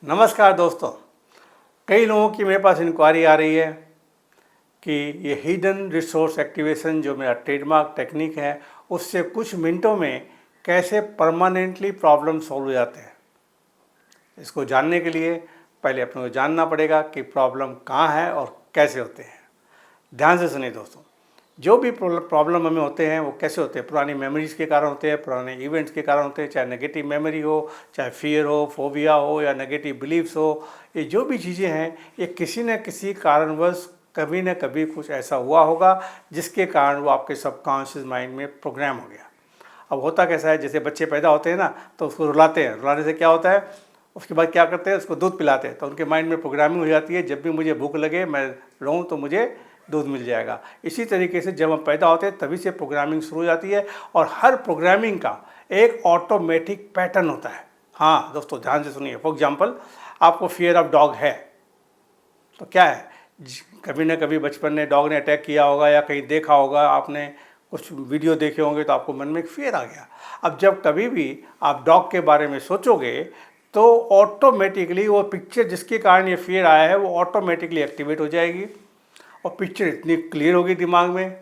नमस्कार दोस्तों। कई लोगों की मेरे पास इंक्वायरी आ रही है कि ये हिडन रिसोर्स एक्टिवेशन जो मेरा ट्रेडमार्क टेक्निक है उससे कुछ मिनटों में कैसे परमानेंटली प्रॉब्लम सॉल्व हो जाते हैं। इसको जानने के लिए पहले अपने को जानना पड़ेगा कि प्रॉब्लम कहाँ है और कैसे होते हैं। ध्यान से सुनिए दोस्तों, जो भी प्रॉब्लम हमें होते हैं वो कैसे होते हैं, पुरानी मेमोरीज़ के कारण होते हैं, पुराने इवेंट्स के कारण होते हैं, चाहे नेगेटिव मेमोरी हो, चाहे फियर हो, फोबिया हो या नेगेटिव बिलीव्स हो। ये जो भी चीज़ें हैं ये किसी न किसी कारणवश कभी न कभी कुछ ऐसा हुआ होगा जिसके कारण वो आपके सबकॉन्शियस माइंड में प्रोग्राम हो गया। अब होता कैसा है, जैसे बच्चे पैदा होते हैं ना तो उसको रुलाते हैं, रुलाने से क्या होता है, उसके बाद क्या करते हैं, उसको दूध पिलाते हैं तो उनके माइंड में प्रोग्रामिंग हो जाती है, जब भी मुझे भूख लगे मैं रोऊँ तो मुझे दूध मिल जाएगा। इसी तरीके से जब हम पैदा होते हैं तभी से प्रोग्रामिंग शुरू हो जाती है और हर प्रोग्रामिंग का एक ऑटोमेटिक पैटर्न होता है। हाँ दोस्तों, ध्यान से सुनिए। फॉर एग्जांपल, आपको फियर ऑफ डॉग है तो क्या है, कभी ना कभी बचपन में डॉग ने अटैक किया होगा या कहीं देखा होगा, आपने कुछ वीडियो देखे होंगे तो आपको मन में एक फियर आ गया। अब जब कभी भी आप डॉग के बारे में सोचोगे तो ऑटोमेटिकली वो पिक्चर जिसके कारण ये फियर आया है वो ऑटोमेटिकली एक्टिवेट हो जाएगी और पिक्चर इतनी क्लियर होगी दिमाग में,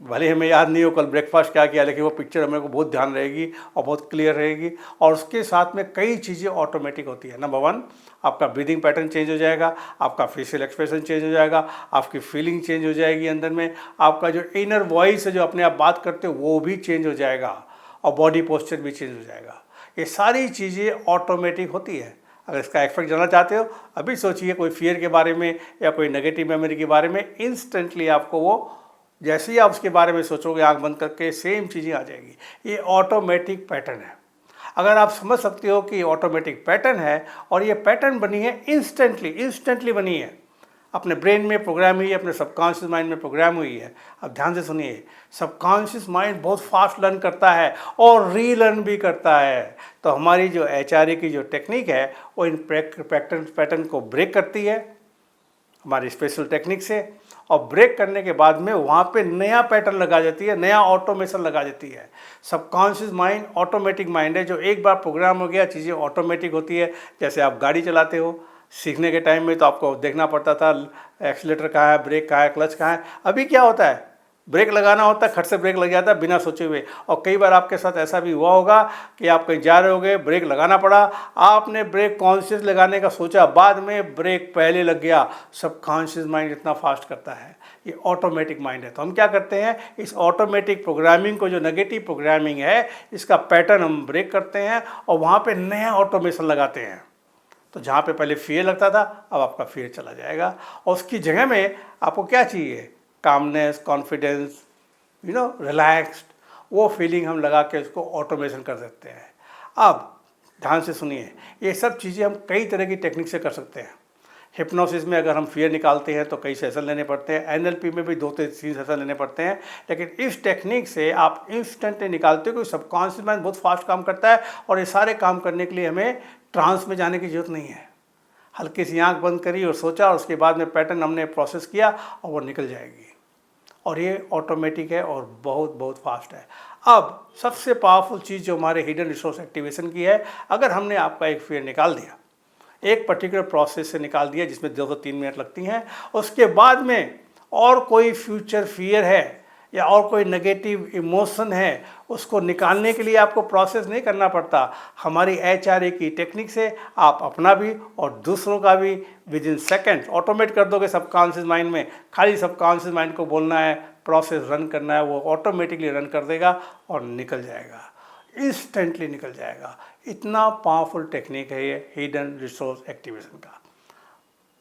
भले हमें याद नहीं हो कल ब्रेकफास्ट क्या किया, लेकिन वो पिक्चर हमें को बहुत ध्यान रहेगी और बहुत क्लियर रहेगी। और उसके साथ में कई चीज़ें ऑटोमेटिक होती है। नंबर वन, आपका ब्रीदिंग पैटर्न चेंज हो जाएगा, आपका फेशियल एक्सप्रेशन चेंज हो जाएगा, आपकी फीलिंग चेंज हो जाएगी अंदर में, आपका जो इनर वॉइस है जो अपने आप बात करते हो वो भी चेंज हो जाएगा और बॉडी पोस्चर भी चेंज हो जाएगा। ये सारी चीज़ें ऑटोमेटिक होती है। अगर इसका इफेक्ट जानना चाहते हो, अभी सोचिए कोई फियर के बारे में या कोई नेगेटिव मेमोरी के बारे में, इंस्टेंटली आपको वो, जैसे ही आप उसके बारे में सोचोगे आंख बंद करके, सेम चीज़ें आ जाएगी। ये ऑटोमेटिक पैटर्न है। अगर आप समझ सकते हो कि ऑटोमेटिक पैटर्न है और ये पैटर्न बनी है इंस्टेंटली बनी है, अपने ब्रेन में प्रोग्राम हुई है, अपने सबकॉन्शियस माइंड में प्रोग्राम हुई है। अब ध्यान से सुनिए, सबकॉन्शियस माइंड बहुत फास्ट लर्न करता है और रीलर्न भी करता है। तो हमारी जो HRA की जो टेक्निक है वो इन पैटर्न को ब्रेक करती है हमारी स्पेशल टेक्निक से, और ब्रेक करने के बाद में वहाँ पे नया पैटर्न लगा देती है, नया ऑटोमेशन लगा देती है। सबकॉन्शियस माइंड ऑटोमेटिक माइंड है, जो एक बार प्रोग्राम हो गया चीज़ें ऑटोमेटिक होती है। जैसे आप गाड़ी चलाते हो, सीखने के टाइम में तो आपको देखना पड़ता था एक्सीलेटर कहाँ है, ब्रेक कहाँ है, क्लच कहाँ है। अभी क्या होता है, ब्रेक लगाना होता है, खट से ब्रेक लग जाता है बिना सोचे हुए। और कई बार आपके साथ ऐसा भी हुआ होगा कि आप कहीं जा रहे होगे, ब्रेक लगाना पड़ा, आपने ब्रेक कॉन्शियस लगाने का सोचा, बाद में ब्रेक पहले लग गया। सबकॉन्शियस माइंड इतना फास्ट करता है, ये ऑटोमेटिक माइंड है। तो हम क्या करते हैं, इस ऑटोमेटिक प्रोग्रामिंग को, जो नेगेटिव प्रोग्रामिंग है, इसका पैटर्न हम ब्रेक करते हैं और वहाँ पर नया ऑटोमेशन लगाते हैं। तो जहाँ पे पहले फियर लगता था अब आपका फियर चला जाएगा और उसकी जगह में आपको क्या चाहिए, कामनेस, कॉन्फिडेंस, रिलैक्स्ड, वो फीलिंग हम लगा के उसको ऑटोमेशन कर देते हैं। अब ध्यान से सुनिए, ये सब चीज़ें हम कई तरह की टेक्निक से कर सकते हैं। हिप्नोसिस में अगर हम फियर निकालते हैं तो कई सेशन लेने पड़ते हैं, NLP में भी 2 से 3 सेशन लेने पड़ते हैं, लेकिन इस टेक्निक से आप इंस्टेंटली निकालते हो क्योंकि सबकॉन्शियस माइंड बहुत फास्ट काम करता है और ये सारे काम करने के लिए हमें ट्रांस में जाने की जरूरत नहीं है। हल्की सी आंख बंद करी और सोचा और उसके बाद में पैटर्न हमने प्रोसेस किया और वो निकल जाएगी। और ये ऑटोमेटिक है और बहुत बहुत फास्ट है। अब सबसे पावरफुल चीज़ जो हमारे हिडन रिसोर्स एक्टिवेशन की है, अगर हमने आपका एक फियर निकाल दिया, एक पर्टिकुलर प्रोसेस से निकाल दिया जिसमें 2 से 3 मिनट लगती हैं, उसके बाद में और कोई फ्यूचर फियर है या और कोई नेगेटिव इमोशन है, उसको निकालने के लिए आपको प्रोसेस नहीं करना पड़ता। हमारी HRA की टेक्निक से आप अपना भी और दूसरों का भी विद इन सेकेंड ऑटोमेट कर दोगे सबकॉन्शियस माइंड में। खाली सबकॉन्शियस माइंड को बोलना है, प्रोसेस रन करना है, वो ऑटोमेटिकली रन कर देगा और निकल जाएगा, इंस्टेंटली निकल जाएगा। इतना पावरफुल टेक्निक है ये हिडन रिसोर्स एक्टिवेशन का।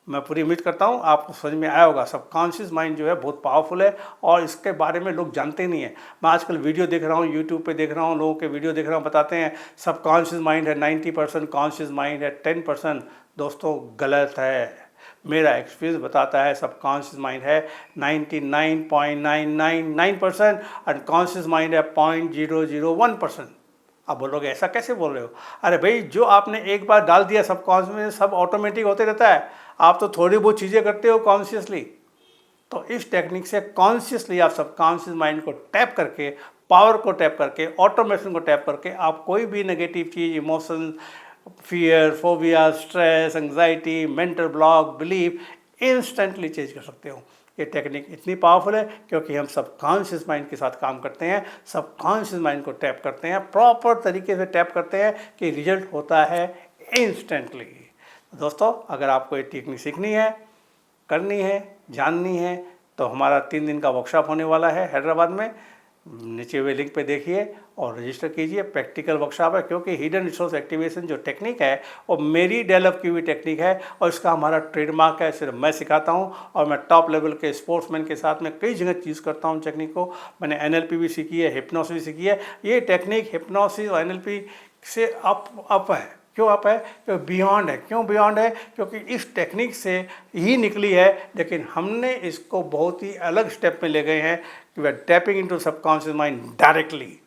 मैं पूरी उम्मीद करता हूँ आपको समझ में आया होगा। सबकॉन्शियस माइंड जो है बहुत पावरफुल है और इसके बारे में लोग जानते नहीं हैं। मैं आजकल वीडियो देख रहा हूँ, यूट्यूब पे देख रहा हूँ, लोगों के वीडियो देख रहा हूँ, बताते हैं सबकॉन्शियस माइंड है 90%, कॉन्शियस माइंड है 10%। दोस्तों गलत है। मेरा एक्सपीरियंस बताता है सबकॉन्शियस माइंड है 99.999% और कॉन्शियस माइंड है 0.001%। आप बोलोगे ऐसा कैसे बोल रहे हो? अरे भाई, जो आपने एक बार डाल दिया सबकॉन्शियस में, सब ऑटोमेटिक होते रहता है। आप तो थोड़ी बहुत चीज़ें करते हो कॉन्शियसली। तो इस टेक्निक से कॉन्शियसली आप सबकॉन्शियस माइंड को टैप करके, पावर को टैप करके, ऑटोमेशन को टैप करके आप कोई भी नेगेटिव चीज़, emotion, fear, phobia, stress, anxiety, mental block, belief instantly change कर सकते हो। ये टेक्निक इतनी पावरफुल है क्योंकि हम सबकॉन्शियस माइंड के साथ काम करते हैं, सबकॉन्शियस माइंड को टैप करते हैं, प्रॉपर तरीके से टैप करते हैं कि रिजल्ट होता है इंस्टेंटली। दोस्तों, अगर आपको ये टेक्निक सीखनी है, करनी है, जाननी है, तो हमारा 3 दिन का वर्कशॉप होने वाला है हैदराबाद में। नीचे हुए लिंक पे देखिए और रजिस्टर कीजिए। प्रैक्टिकल वर्कशॉप है क्योंकि हिडन रिसोर्स एक्टिवेशन जो टेक्निक है वो मेरी डेवलप की हुई टेक्निक है और इसका हमारा ट्रेडमार्क है। सिर्फ मैं सिखाता हूँ और मैं टॉप लेवल के स्पोर्ट्समैन के साथ में कई जगह यूज़ करता हूँ टेक्निक को। मैंने NLP भी सीखी है, हिप्नोसिस भी सीखी है। ये टेक्निक हिप्नोसिस और NLP से अप है। क्यों अप है? क्योंकि बियॉन्ड है। क्यों बियॉन्ड है? क्योंकि इस टेक्निक से ही निकली है, लेकिन हमने इसको बहुत ही अलग स्टेप में ले गए हैं कि we are tapping into subconscious mind directly.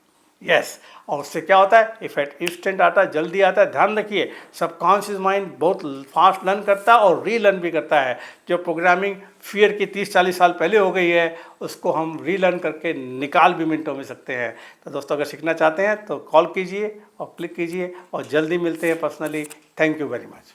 Yes, और उससे क्या होता है? इफेक्ट इंस्टेंट आता है, जल्दी आता है। ध्यान रखिए, सबकॉन्शियस माइंड बहुत फास्ट लर्न करता है और रीलर्न भी करता है। जो प्रोग्रामिंग फियर की 30-40 साल पहले हो गई है, उसको हम रीलर्न करके निकाल भी मिनटों में सकते हैं। तो दोस्तों, अगर सीखना चाहते हैं तो कॉल कीजिए और क्लिक कीजिए और जल्दी मिलते हैं personally. Thank you very much.